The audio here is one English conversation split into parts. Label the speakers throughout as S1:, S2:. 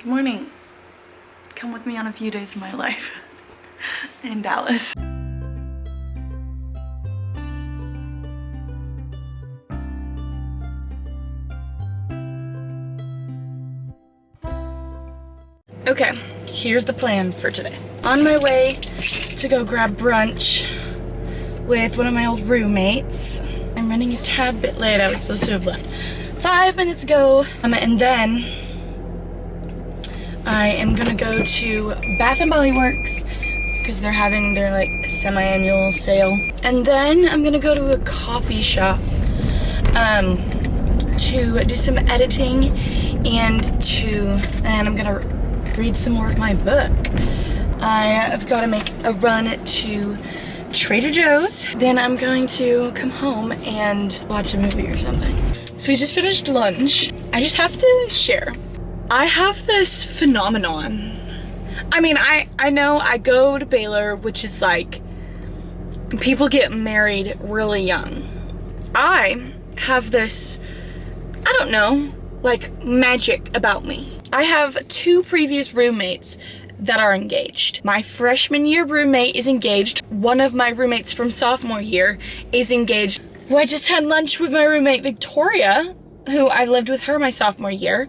S1: Good morning. Come with me on a few days of my life in Dallas. Okay, here's the plan for today. On my way to go grab brunch with one of my old roommates. I'm running a tad bit late. I was supposed to have left 5 minutes ago. And then I am gonna go to Bath & Body Works because they're having their like semi-annual sale. And then I'm gonna go to a coffee shop to do some editing and I'm gonna read some more of my book. I've got to make a run to Trader Joe's. Then I'm going to come home and watch a movie or something. So we just finished lunch. I just have to share. I have this phenomenon. I mean, I know I go to Baylor, which is like, people get married really young. I have this, I don't know, like magic about me. I have 2 previous roommates that are engaged. My freshman year roommate is engaged. One of my roommates from sophomore year is engaged. Well, I just had lunch with my roommate Victoria, who I lived with her my sophomore year.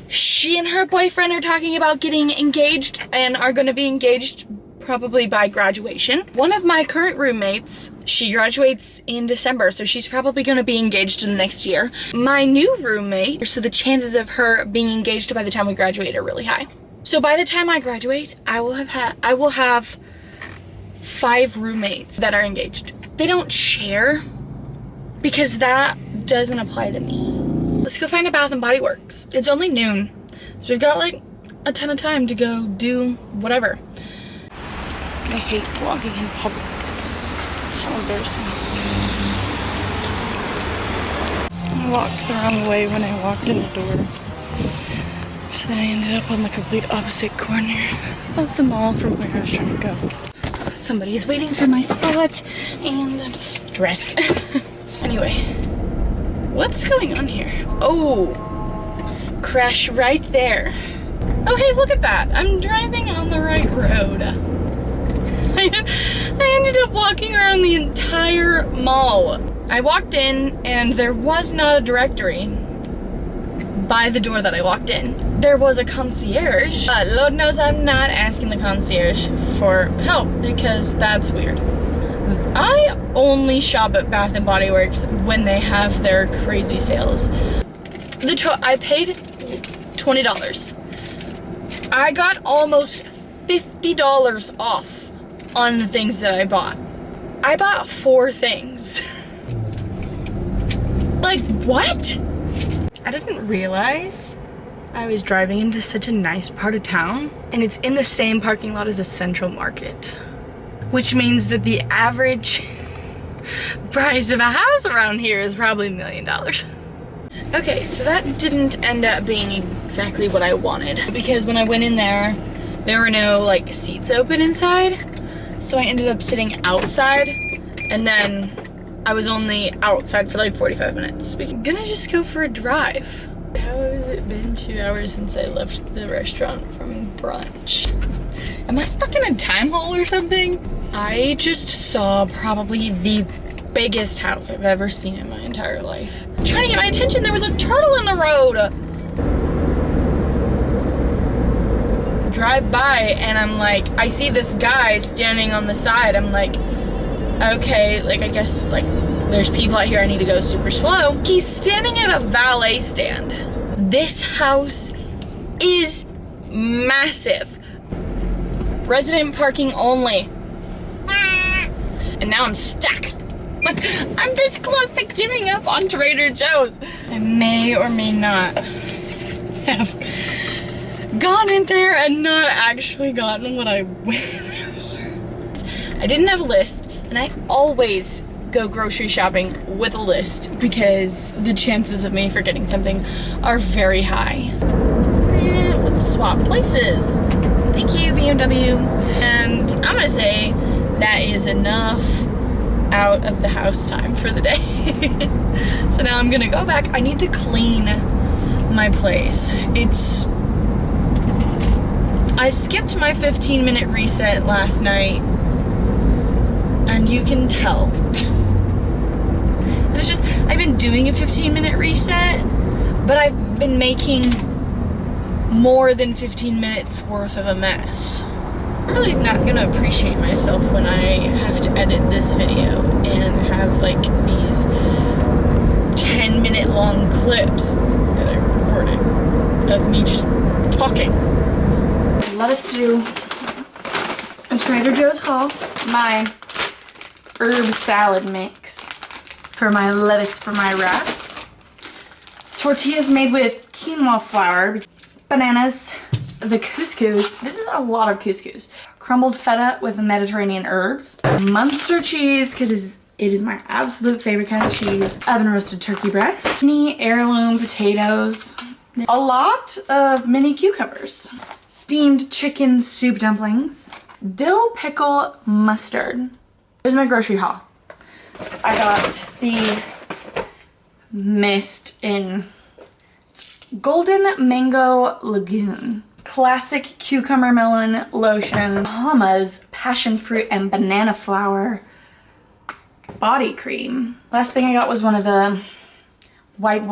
S1: She and her boyfriend are talking about getting engaged and are gonna be engaged probably by graduation. One of my current roommates, she graduates in December, so she's probably gonna be engaged in the next year. My new roommate, so the chances of her being engaged by the time we graduate are really high. So by the time I graduate, I will have 5 roommates that are engaged. They don't share because that doesn't apply to me. Let's go find a Bath & Body Works. It's only noon, so we've got like a ton of time to go do whatever. I hate walking in public. It's so embarrassing. I walked the wrong way when I walked in the door. So then I ended up on the complete opposite corner of the mall from where I was trying to go. Somebody's waiting for my spot and I'm stressed. Anyway, what's going on here? Oh, crash right there. Oh hey, look at that. I'm driving on the right road. I ended up walking around the entire mall. I walked in and there was not a directory by the door that I walked in. There was a concierge. Lord knows I'm not asking the concierge for help because that's weird. I only shop at Bath & Body Works when they have their crazy sales. I paid $20. I got almost $50 off on the things that I bought. I bought 4 things. Like, what? I didn't realize I was driving into such a nice part of town, and it's in the same parking lot as a Central Market, which means that the average price of a house around here is probably $1 million. Okay, so that didn't end up being exactly what I wanted, because when I went in there were no like seats open inside. So I ended up sitting outside, and then I was only outside for like 45 minutes. We're gonna just go for a drive. How has it been 2 hours since I left the restaurant from brunch? Am I stuck in a time hole or something? I just saw probably the biggest house I've ever seen in my entire life. Trying to get my attention, there was a turtle in the road. Drive by and I'm like, I see this guy standing on the side. I'm like, okay, like I guess like there's people out here, I need to go super slow. He's standing at a valet stand. This house is massive. Resident parking only. And now I'm stuck. I'm this close to giving up on Trader Joe's. I may or may not have gone in there and not actually gotten what I went there for. I didn't have a list, and I always go grocery shopping with a list because the chances of me forgetting something are very high. Let's swap places. Thank you, BMW. And I'm gonna say that is enough out of the house time for the day. So now I'm gonna go back. I need to clean my place. It's I skipped my 15-minute reset last night, and you can tell. And it's just, I've been doing a 15-minute reset, but I've been making more than 15 minutes worth of a mess. I'm really not gonna appreciate myself when I have to edit this video and have like these 10-minute long clips that I recorded of me just talking. Let us do a Trader Joe's haul. My herb salad mix for my lettuce for my wraps. Tortillas made with quinoa flour. Bananas. The couscous. This is a lot of couscous. Crumbled feta with Mediterranean herbs. Munster cheese, because it is my absolute favorite kind of cheese. Oven roasted turkey breast. Mini heirloom potatoes. A lot of mini cucumbers. Steamed chicken soup dumplings. Dill pickle mustard. Here's my grocery haul. I got the mist in Golden Mango Lagoon. Classic cucumber melon lotion. Bahamas passion fruit and banana flower body cream. Last thing I got was one of the White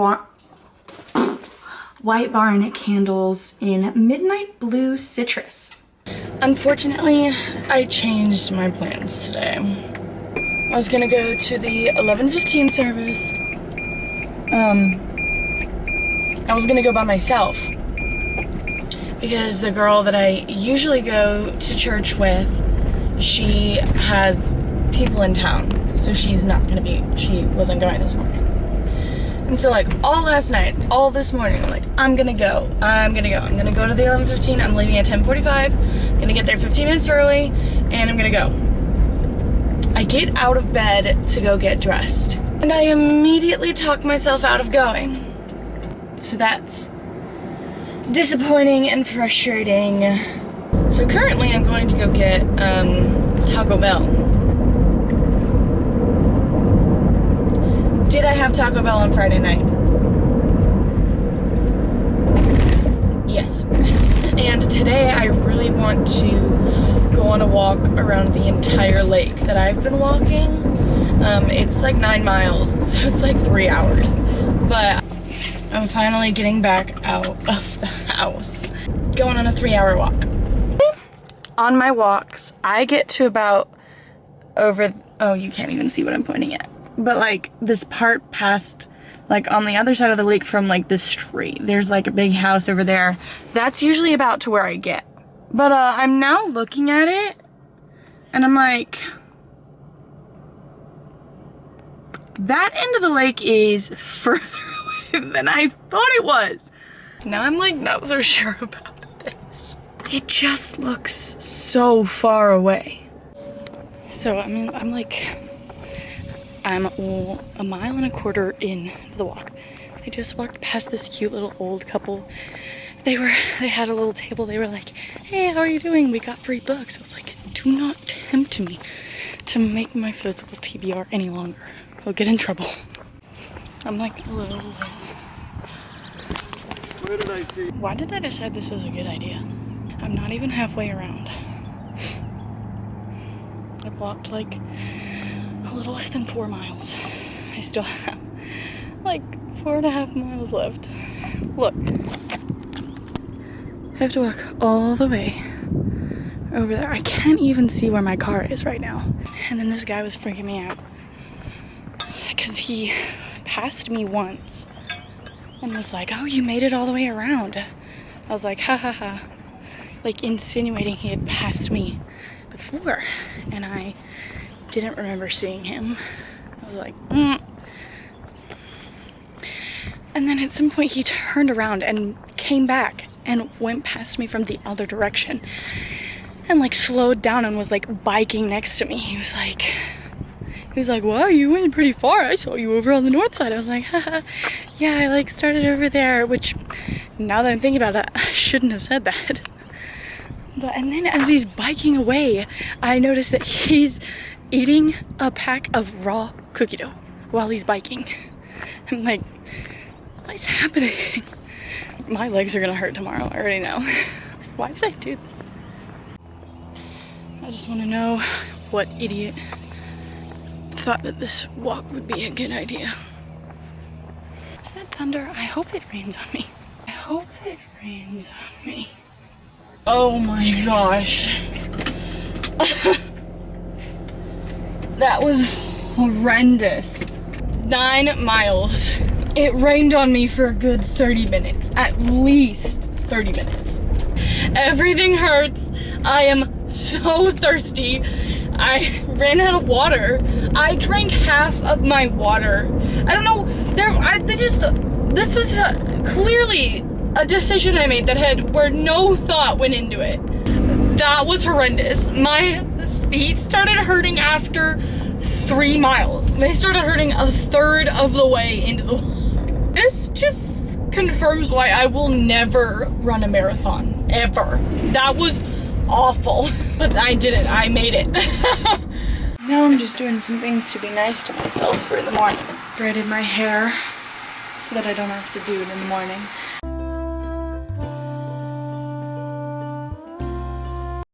S1: Barn candles in Midnight Blue Citrus. Unfortunately, I changed my plans today. I was gonna go to the 11:15 service. I was gonna go by myself because the girl that I usually go to church with, she has people in town, so she wasn't going this morning. And so like all last night, all this morning, I'm like, I'm gonna go to the 11:15, I'm leaving at 10:45, I'm gonna get there 15 minutes early, and I'm gonna go. I get out of bed to go get dressed, and I immediately talk myself out of going. So that's disappointing and frustrating. So currently I'm going to go get Taco Bell. Did I have Taco Bell on Friday night? Yes. And today I really want to go on a walk around the entire lake that I've been walking. It's like 9 miles, so it's like 3 hours. But I'm finally getting back out of the house. Going on a 3-hour walk. On my walks, I get to about oh, you can't even see what I'm pointing at. But like this part past, like on the other side of the lake from like the street, there's like a big house over there. That's usually about to where I get. But I'm now looking at it and I'm like, that end of the lake is further away than I thought it was. Now I'm like not so sure about this. It just looks so far away. So I mean, I'm a mile and a quarter in the walk. I just walked past this cute little old couple. They had a little table. They were like, hey, how are you doing? We got free books. I was like, do not tempt me to make my physical TBR any longer. I'll get in trouble. I'm like a little... Why did I decide this was a good idea? I'm not even halfway around. I've walked like a little less than 4 miles. I still have like 4.5 miles left. Look. I have to walk all the way over there. I can't even see where my car is right now. And then this guy was freaking me out because he passed me once and was like, oh, you made it all the way around. I was like, ha ha ha. Like insinuating he had passed me before, and I didn't remember seeing him. I was like, And then at some point he turned around and came back and went past me from the other direction and like slowed down and was like biking next to me. He was like, wow, you went pretty far. I saw you over on the north side. I was like, haha, yeah, I like started over there, which now that I'm thinking about it, I shouldn't have said that. And then as he's biking away, I noticed that he's eating a pack of raw cookie dough while he's biking. I'm like, what is happening? My legs are gonna hurt tomorrow, I already know. Why did I do this? I just want to know what idiot thought that this walk would be a good idea. Is that thunder? I hope it rains on me. I hope it rains on me. Oh my gosh. That was horrendous. 9 miles. It rained on me for a good 30 minutes. At least 30 minutes. Everything hurts. I am so thirsty. I ran out of water. I drank half of my water. I don't know. This was clearly a decision I made where no thought went into it. That was horrendous. My feet started hurting after 3 miles. They started hurting a third of the way into the... This just confirms why I will never run a marathon, ever. That was awful. But I did it. I made it. Now I'm just doing some things to be nice to myself for the morning. Braided my hair so that I don't have to do it in the morning.